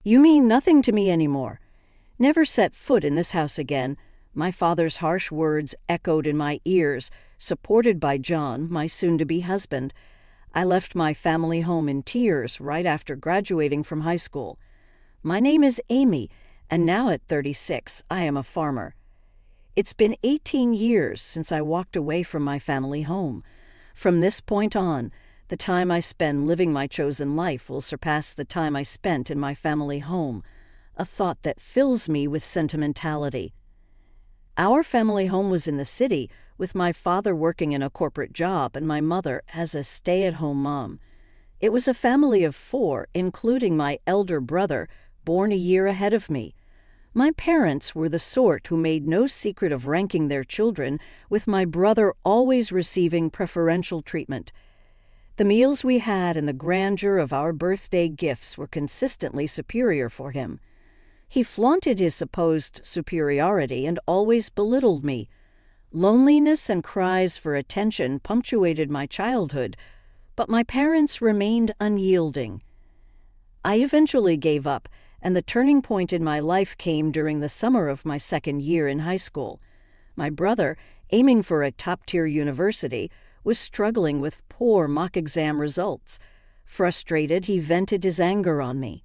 You mean nothing to me anymore. Never set foot in this house again. My father's harsh words echoed in my ears, supported by John, my soon-to-be husband. I left my family home in tears right after graduating from high school. My name is Amy, and now at 36, I am a farmer. It's been 18 years since I walked away from my family home. From this point on, the time I spend living my chosen life will surpass the time I spent in my family home, a thought that fills me with sentimentality. Our family home was in the city, with my father working in a corporate job and my mother as a stay-at-home mom. It was a family of 4, including my elder brother, born a year ahead of me. My parents were the sort who made no secret of ranking their children, with my brother always receiving preferential treatment. The meals we had and the grandeur of our birthday gifts were consistently superior for him. He flaunted his supposed superiority and always belittled me. Loneliness and cries for attention punctuated my childhood, but my parents remained unyielding. I eventually gave up, and the turning point in my life came during the summer of my second year in high school. My brother, aiming for a top-tier university, was struggling with poor mock exam results. Frustrated, he vented his anger on me.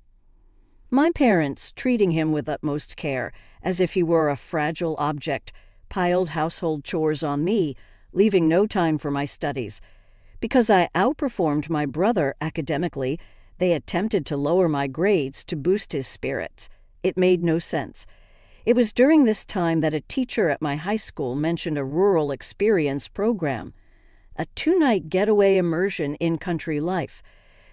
My parents, treating him with utmost care, as if he were a fragile object, piled household chores on me, leaving no time for my studies. Because I outperformed my brother academically, they attempted to lower my grades to boost his spirits. It made no sense. It was during this time that a teacher at my high school mentioned a rural experience program, a 2-night getaway immersion in country life.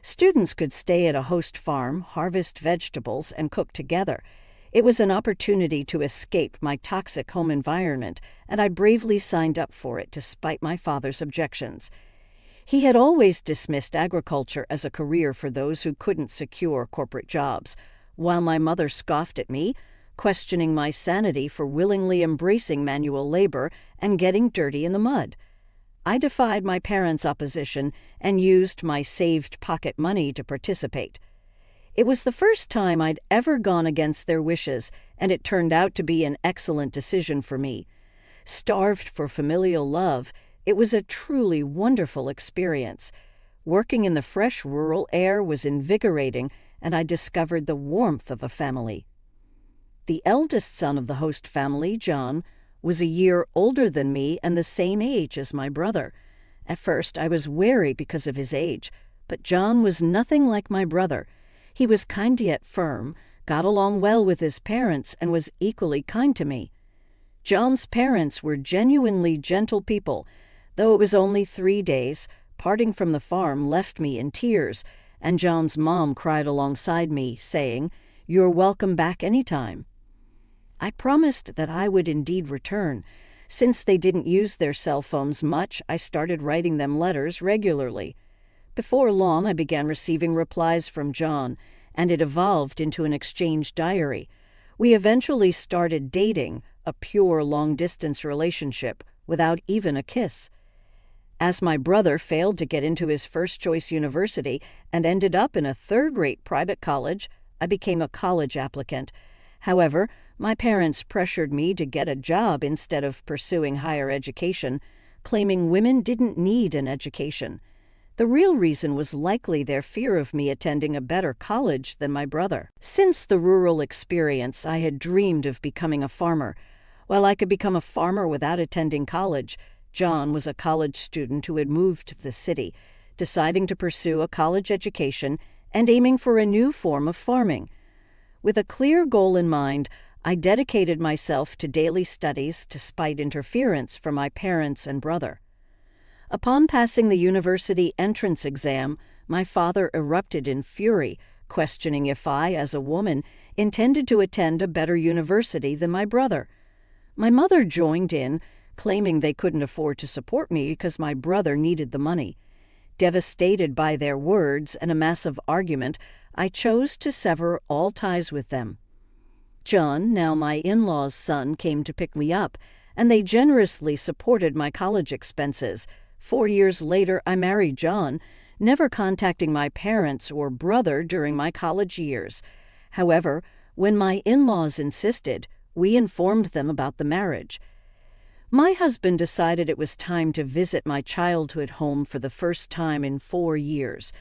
Students could stay at a host farm, harvest vegetables, and cook together. It was an opportunity to escape my toxic home environment, and I bravely signed up for it despite my father's objections. He had always dismissed agriculture as a career for those who couldn't secure corporate jobs, while my mother scoffed at me, questioning my sanity for willingly embracing manual labor and getting dirty in the mud. I defied my parents' opposition and used my saved pocket money to participate. It was the first time I'd ever gone against their wishes, and it turned out to be an excellent decision for me. Starved for familial love, it was a truly wonderful experience. Working in the fresh rural air was invigorating, and I discovered the warmth of a family. The eldest son of the host family, John, was a year older than me and the same age as my brother. At first, I was wary because of his age, but John was nothing like my brother. He was kind yet firm, got along well with his parents, and was equally kind to me. John's parents were genuinely gentle people. Though it was only 3 days, parting from the farm left me in tears, and John's mom cried alongside me, saying, "You're welcome back anytime." I promised that I would indeed return. Since they didn't use their cell phones much, I started writing them letters regularly. Before long, I began receiving replies from John, and it evolved into an exchange diary. We eventually started dating, a pure long-distance relationship, without even a kiss. As my brother failed to get into his first-choice university and ended up in a third-rate private college, I became a college applicant. However, my parents pressured me to get a job instead of pursuing higher education, claiming women didn't need an education. The real reason was likely their fear of me attending a better college than my brother. Since the rural experience, I had dreamed of becoming a farmer. While I could become a farmer without attending college, John was a college student who had moved to the city, deciding to pursue a college education and aiming for a new form of farming. With a clear goal in mind, I dedicated myself to daily studies despite interference from my parents and brother. Upon passing the university entrance exam, my father erupted in fury, questioning if I, as a woman, intended to attend a better university than my brother. My mother joined in, claiming they couldn't afford to support me because my brother needed the money. Devastated by their words and a massive argument, I chose to sever all ties with them. John, now my in-law's son, came to pick me up, and they generously supported my college expenses. 4 years later, I married John, never contacting my parents or brother during my college years. However, when my in-laws insisted, we informed them about the marriage. My husband decided it was time to visit my childhood home for the first time in 4 years.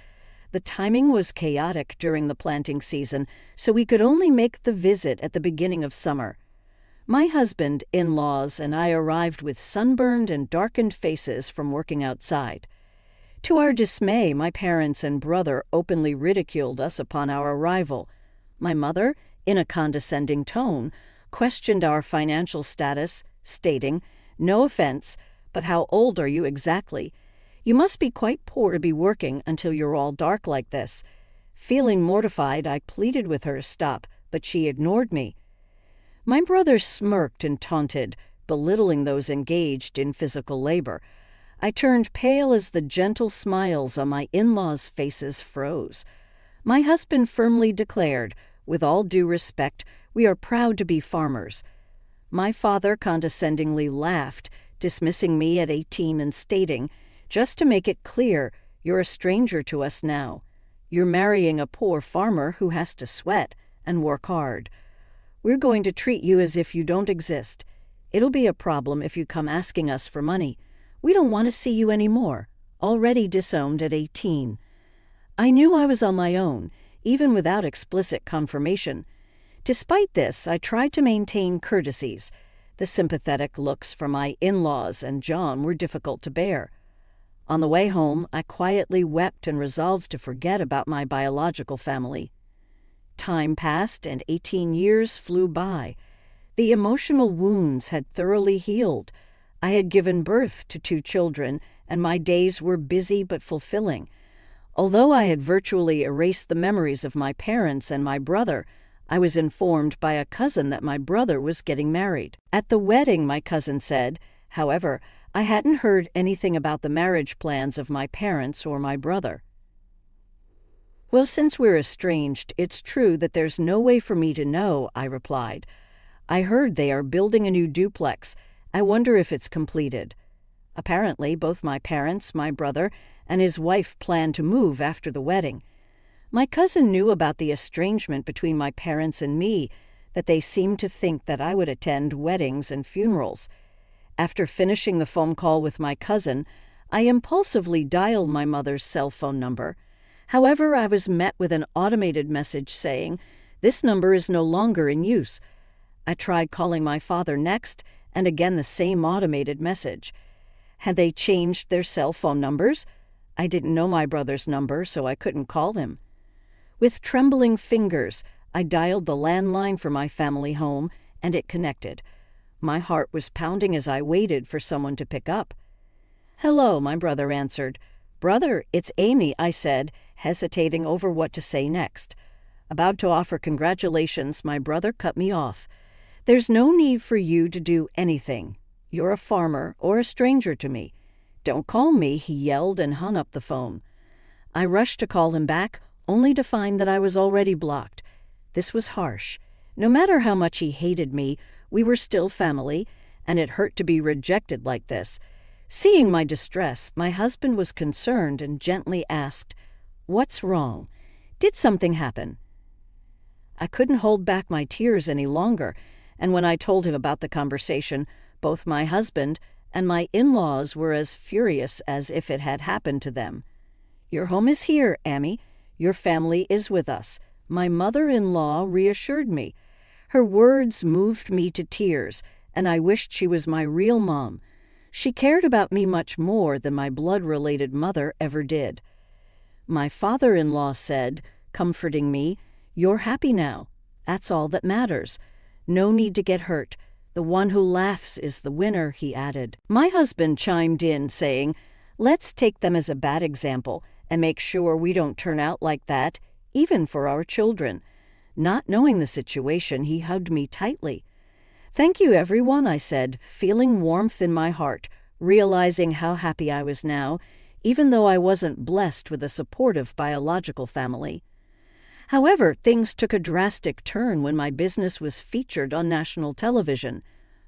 The timing was chaotic during the planting season, so we could only make the visit at the beginning of summer. My husband, in-laws, and I arrived with sunburned and darkened faces from working outside. To our dismay, my parents and brother openly ridiculed us upon our arrival. My mother, in a condescending tone, questioned our financial status, stating, "No offense, but how old are you exactly? You must be quite poor to be working until you're all dark like this." Feeling mortified, I pleaded with her to stop, but she ignored me. My brother smirked and taunted, belittling those engaged in physical labor. I turned pale as the gentle smiles on my in-laws' faces froze. My husband firmly declared, "With all due respect, we are proud to be farmers." My father condescendingly laughed, dismissing me at 18 and stating, "Just to make it clear, you're a stranger to us now. You're marrying a poor farmer who has to sweat and work hard. We're going to treat you as if you don't exist. It'll be a problem if you come asking us for money. We don't want to see you anymore." Already disowned at 18. I knew I was on my own, even without explicit confirmation. Despite this, I tried to maintain courtesies. The sympathetic looks from my in-laws and John were difficult to bear. On the way home, I quietly wept and resolved to forget about my biological family. Time passed and 18 years flew by. The emotional wounds had thoroughly healed. I had given birth to 2 children, and my days were busy but fulfilling. Although I had virtually erased the memories of my parents and my brother, I was informed by a cousin that my brother was getting married. At the wedding, my cousin said, however, I hadn't heard anything about the marriage plans of my parents or my brother. "Well, since we're estranged, it's true that there's no way for me to know," I replied. "I heard they are building a new duplex. I wonder if it's completed." Apparently, both my parents, my brother, and his wife planned to move after the wedding. My cousin knew about the estrangement between my parents and me, that they seemed to think that I would attend weddings and funerals. After finishing the phone call with my cousin, I impulsively dialed my mother's cell phone number. However, I was met with an automated message saying, "This number is no longer in use." I tried calling my father next, and again the same automated message. Had they changed their cell phone numbers? I didn't know my brother's number, so I couldn't call him. With trembling fingers, I dialed the landline for my family home, and it connected. My heart was pounding as I waited for someone to pick up. "Hello," my brother answered. "Brother, it's Amy," I said, hesitating over what to say next. About to offer congratulations, my brother cut me off. "There's no need for you to do anything. You're a farmer or a stranger to me. Don't call me," he yelled and hung up the phone. I rushed to call him back, only to find that I was already blocked. This was harsh. No matter how much he hated me, we were still family, and it hurt to be rejected like this. Seeing my distress, my husband was concerned and gently asked, "What's wrong? Did something happen?" I couldn't hold back my tears any longer, and when I told him about the conversation, both my husband and my in-laws were as furious as if it had happened to them. "Your home is here, Amy. Your family is with us," my mother-in-law reassured me. Her words moved me to tears, and I wished she was my real mom. She cared about me much more than my blood-related mother ever did. My father-in-law said, comforting me, "You're happy now. That's all that matters. No need to get hurt. The one who laughs is the winner," he added. My husband chimed in, saying, "Let's take them as a bad example and make sure we don't turn out like that, even for our children." Not knowing the situation, he hugged me tightly. "Thank you, everyone," I said, feeling warmth in my heart, realizing how happy I was now, even though I wasn't blessed with a supportive biological family. However, things took a drastic turn when my business was featured on national television.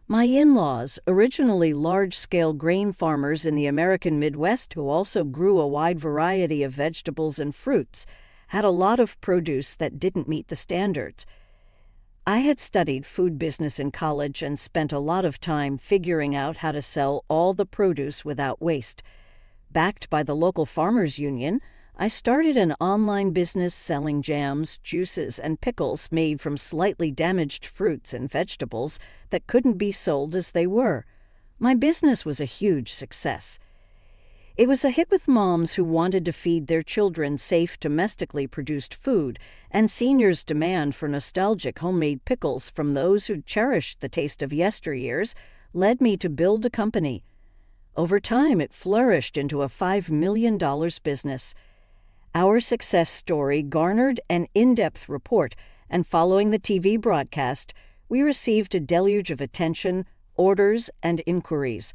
My in-laws, originally large-scale grain farmers in the American Midwest who also grew a wide variety of vegetables and fruits, had a lot of produce that didn't meet the standards. I had studied food business in college and spent a lot of time figuring out how to sell all the produce without waste. Backed by the local farmers union, I started an online business selling jams, juices, and pickles made from slightly damaged fruits and vegetables that couldn't be sold as they were. My business was a huge success. It was a hit with moms who wanted to feed their children safe, domestically produced food, and seniors' demand for nostalgic homemade pickles from those who cherished the taste of yesteryears led me to build a company. Over time, it flourished into a $5 million business. Our success story garnered an in-depth report, and following the TV broadcast, we received a deluge of attention, orders, and inquiries.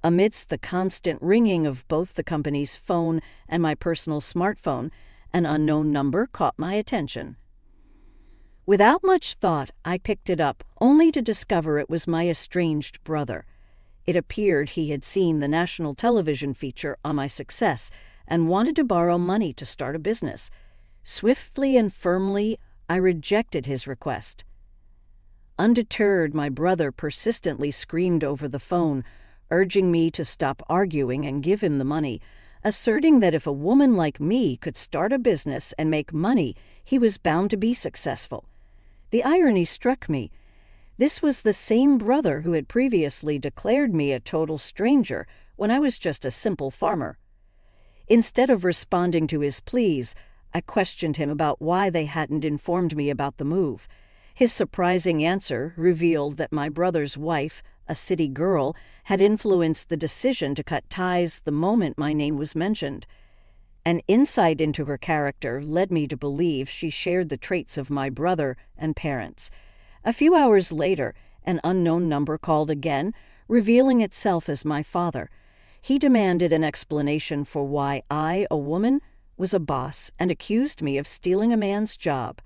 Amidst the constant ringing of both the company's phone and my personal smartphone, an unknown number caught my attention. Without much thought, I picked it up, only to discover it was my estranged brother. It appeared he had seen the national television feature on my success and wanted to borrow money to start a business. Swiftly and firmly, I rejected his request. Undeterred, my brother persistently screamed over the phone, urging me to stop arguing and give him the money, asserting that if a woman like me could start a business and make money, he was bound to be successful. The irony struck me. This was the same brother who had previously declared me a total stranger when I was just a simple farmer. Instead of responding to his pleas, I questioned him about why they hadn't informed me about the move. His surprising answer revealed that my brother's wife, a city girl, had influenced the decision to cut ties the moment my name was mentioned. An insight into her character led me to believe she shared the traits of my brother and parents. A few hours later, an unknown number called again, revealing itself as my father. He demanded an explanation for why I, a woman, was a boss and accused me of stealing a man's job.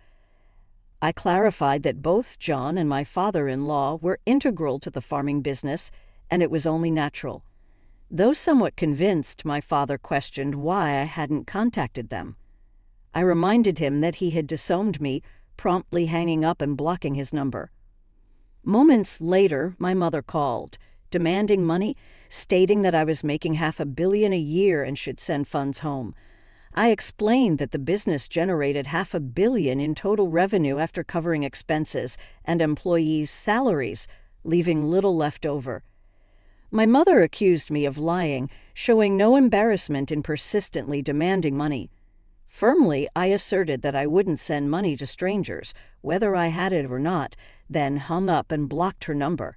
I clarified that both John and my father-in-law were integral to the farming business, and it was only natural. Though somewhat convinced, my father questioned why I hadn't contacted them. I reminded him that he had disowned me, promptly hanging up and blocking his number. Moments later, my mother called, demanding money, stating that I was making $500 million a year and should send funds home. I explained that the business generated $500 million in total revenue after covering expenses and employees' salaries, leaving little left over. My mother accused me of lying, showing no embarrassment in persistently demanding money. Firmly, I asserted that I wouldn't send money to strangers, whether I had it or not, then hung up and blocked her number.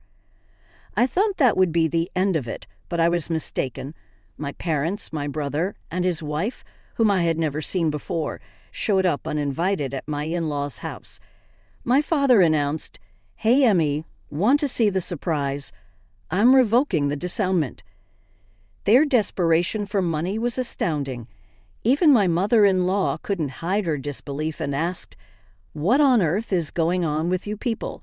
I thought that would be the end of it, but I was mistaken. My parents, my brother, and his wife, whom I had never seen before, showed up uninvited at my in-laws' house. My father announced, "Hey, Emmy, want to see the surprise? I'm revoking the disownment." Their desperation for money was astounding. Even my mother-in-law couldn't hide her disbelief and asked, "What on earth is going on with you people?"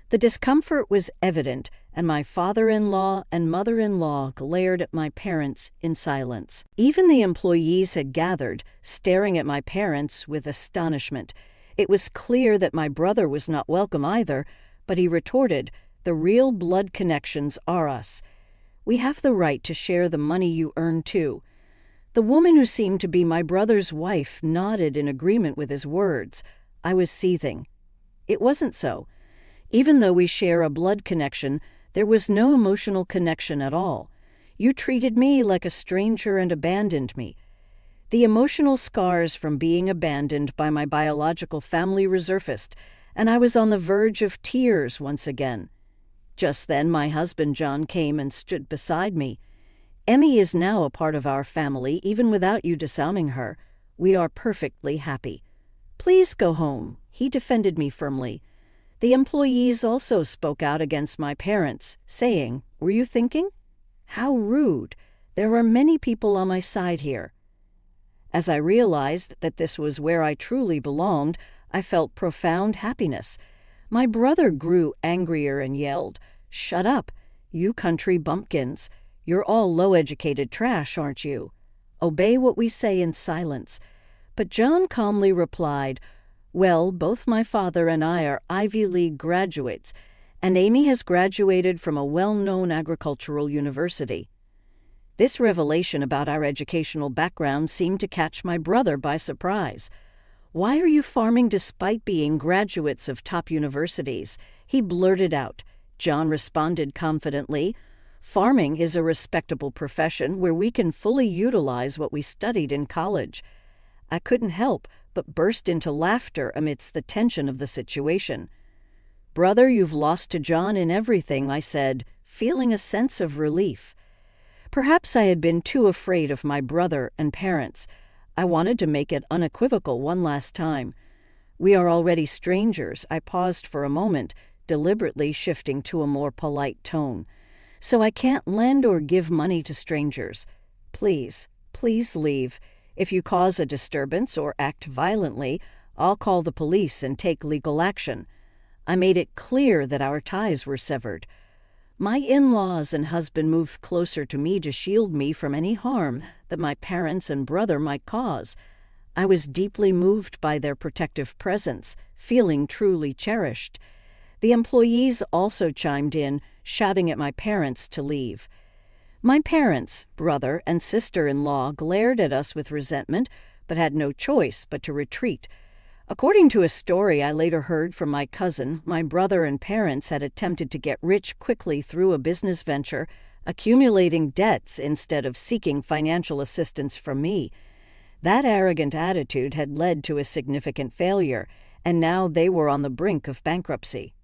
The discomfort was evident, and my father-in-law and mother-in-law glared at my parents in silence. Even the employees had gathered, staring at my parents with astonishment. It was clear that my brother was not welcome either, but he retorted, "The real blood connections are us. We have the right to share the money you earn too." The woman who seemed to be my brother's wife nodded in agreement with his words. I was seething. It wasn't so. Even though we share a blood connection, there was no emotional connection at all. You treated me like a stranger and abandoned me. The emotional scars from being abandoned by my biological family resurfaced, and I was on the verge of tears once again. Just then my husband John came and stood beside me. "Emmy is now a part of our family, even without you disowning her. We are perfectly happy. Please go home," he defended me firmly. The employees also spoke out against my parents, saying, "Were you thinking? How rude. There are many people on my side here." As I realized that this was where I truly belonged, I felt profound happiness. My brother grew angrier and yelled, "Shut up, you country bumpkins. You're all low-educated trash, aren't you? Obey what we say in silence." But John calmly replied, "Well, both my father and I are Ivy League graduates, and Amy has graduated from a well-known agricultural university." This revelation about our educational background seemed to catch my brother by surprise. "Why are you farming despite being graduates of top universities?" he blurted out. John responded confidently, "Farming is a respectable profession where we can fully utilize what we studied in college." I couldn't help but burst into laughter amidst the tension of the situation. "Brother, you've lost to John in everything," I said, feeling a sense of relief. Perhaps I had been too afraid of my brother and parents. I wanted to make it unequivocal one last time. "We are already strangers." I paused for a moment, deliberately shifting to a more polite tone. "So I can't lend or give money to strangers. Please, please leave. If you cause a disturbance or act violently, I'll call the police and take legal action." I made it clear that our ties were severed. My in-laws and husband moved closer to me to shield me from any harm that my parents and brother might cause. I was deeply moved by their protective presence, feeling truly cherished. The employees also chimed in, shouting at my parents to leave. My parents, brother, and sister-in-law glared at us with resentment, but had no choice but to retreat. According to a story I later heard from my cousin, my brother and parents had attempted to get rich quickly through a business venture, accumulating debts instead of seeking financial assistance from me. That arrogant attitude had led to a significant failure, and now they were on the brink of bankruptcy.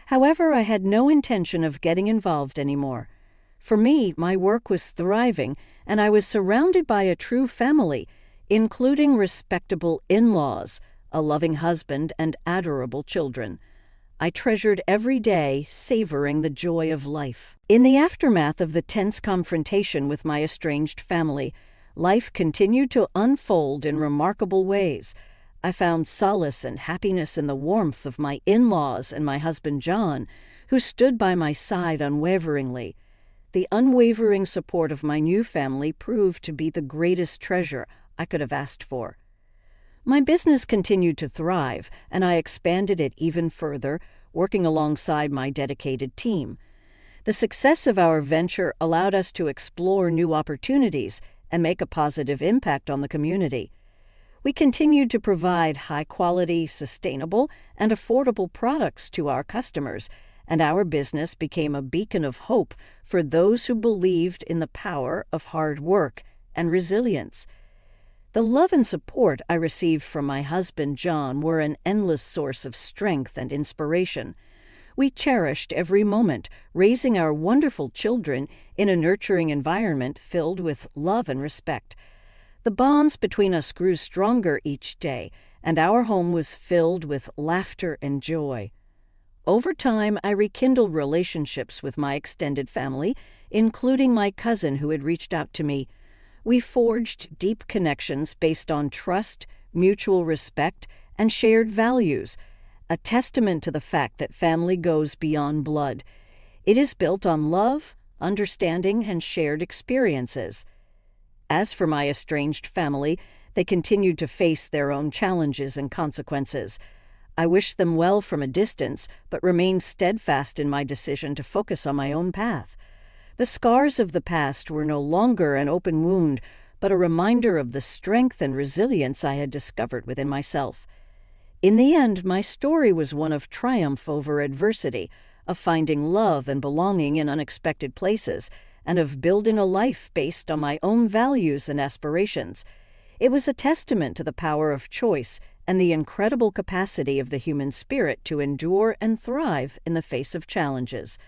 However, I had no intention of getting involved anymore. For me, my work was thriving, and I was surrounded by a true family, including respectable in-laws, a loving husband, and adorable children. I treasured every day, savoring the joy of life. In the aftermath of the tense confrontation with my estranged family, life continued to unfold in remarkable ways. I found solace and happiness in the warmth of my in-laws and my husband John, who stood by my side unwaveringly. The unwavering support of my new family proved to be the greatest treasure I could have asked for. My business continued to thrive, and I expanded it even further, working alongside my dedicated team. The success of our venture allowed us to explore new opportunities and make a positive impact on the community. We continued to provide high-quality, sustainable, and affordable products to our customers, and our business became a beacon of hope for those who believed in the power of hard work and resilience. The love and support I received from my husband John were an endless source of strength and inspiration. We cherished every moment, raising our wonderful children in a nurturing environment filled with love and respect. The bonds between us grew stronger each day, and our home was filled with laughter and joy. Over time, I rekindled relationships with my extended family, including my cousin who had reached out to me. We forged deep connections based on trust, mutual respect, and shared values, a testament to the fact that family goes beyond blood. It is built on love, understanding, and shared experiences. As for my estranged family, they continued to face their own challenges and consequences. I wished them well from a distance, but remained steadfast in my decision to focus on my own path. The scars of the past were no longer an open wound, but a reminder of the strength and resilience I had discovered within myself. In the end, my story was one of triumph over adversity, of finding love and belonging in unexpected places, and of building a life based on my own values and aspirations. It was a testament to the power of choice and the incredible capacity of the human spirit to endure and thrive in the face of challenges.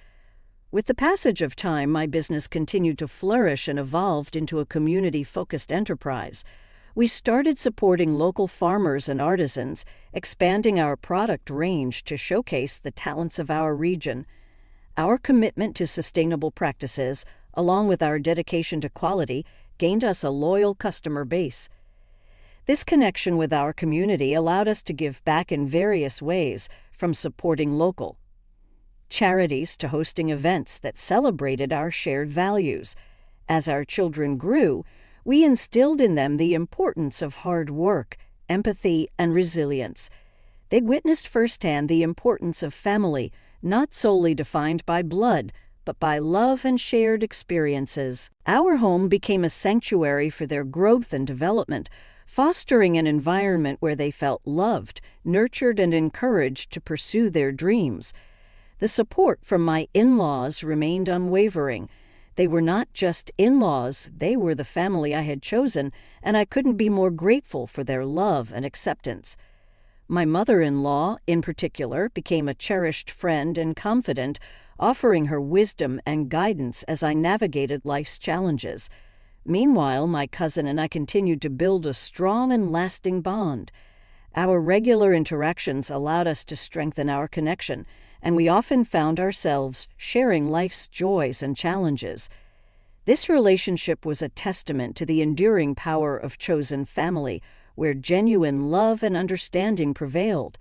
With the passage of time, my business continued to flourish and evolved into a community-focused enterprise. We started supporting local farmers and artisans, expanding our product range to showcase the talents of our region. Our commitment to sustainable practices, along with our dedication to quality, gained us a loyal customer base. This connection with our community allowed us to give back in various ways, from supporting local charities to hosting events that celebrated our shared values. As our children grew, We instilled in them the importance of hard work, empathy, and resilience. They witnessed firsthand the importance of family, not solely defined by blood, but by love and shared experiences. Our home became a sanctuary for their growth and development, fostering an environment where they felt loved, nurtured, and encouraged to pursue their dreams. The support from my in-laws remained unwavering. They were not just in-laws, they were the family I had chosen, and I couldn't be more grateful for their love and acceptance. My mother-in-law, in particular, became a cherished friend and confidant, offering her wisdom and guidance as I navigated life's challenges. Meanwhile, my cousin and I continued to build a strong and lasting bond. Our regular interactions allowed us to strengthen our connection, and we often found ourselves sharing life's joys and challenges. This relationship was a testament to the enduring power of chosen family, where genuine love and understanding prevailed.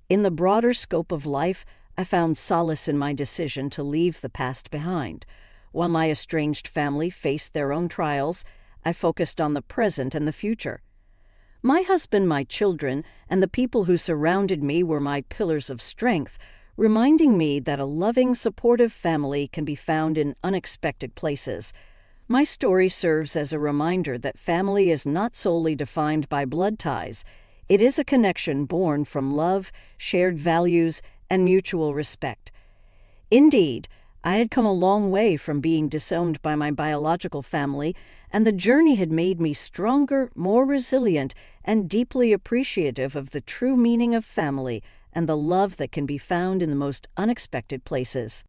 In the broader scope of life, I found solace in my decision to leave the past behind. While my estranged family faced their own trials, I focused on the present and the future. My husband, my children, and the people who surrounded me were my pillars of strength, reminding me that a loving, supportive family can be found in unexpected places. My story serves as a reminder that family is not solely defined by blood ties. It is a connection born from love, shared values, and mutual respect. Indeed, I had come a long way from being disowned by my biological family, and the journey had made me stronger, more resilient, and deeply appreciative of the true meaning of family and the love that can be found in the most unexpected places.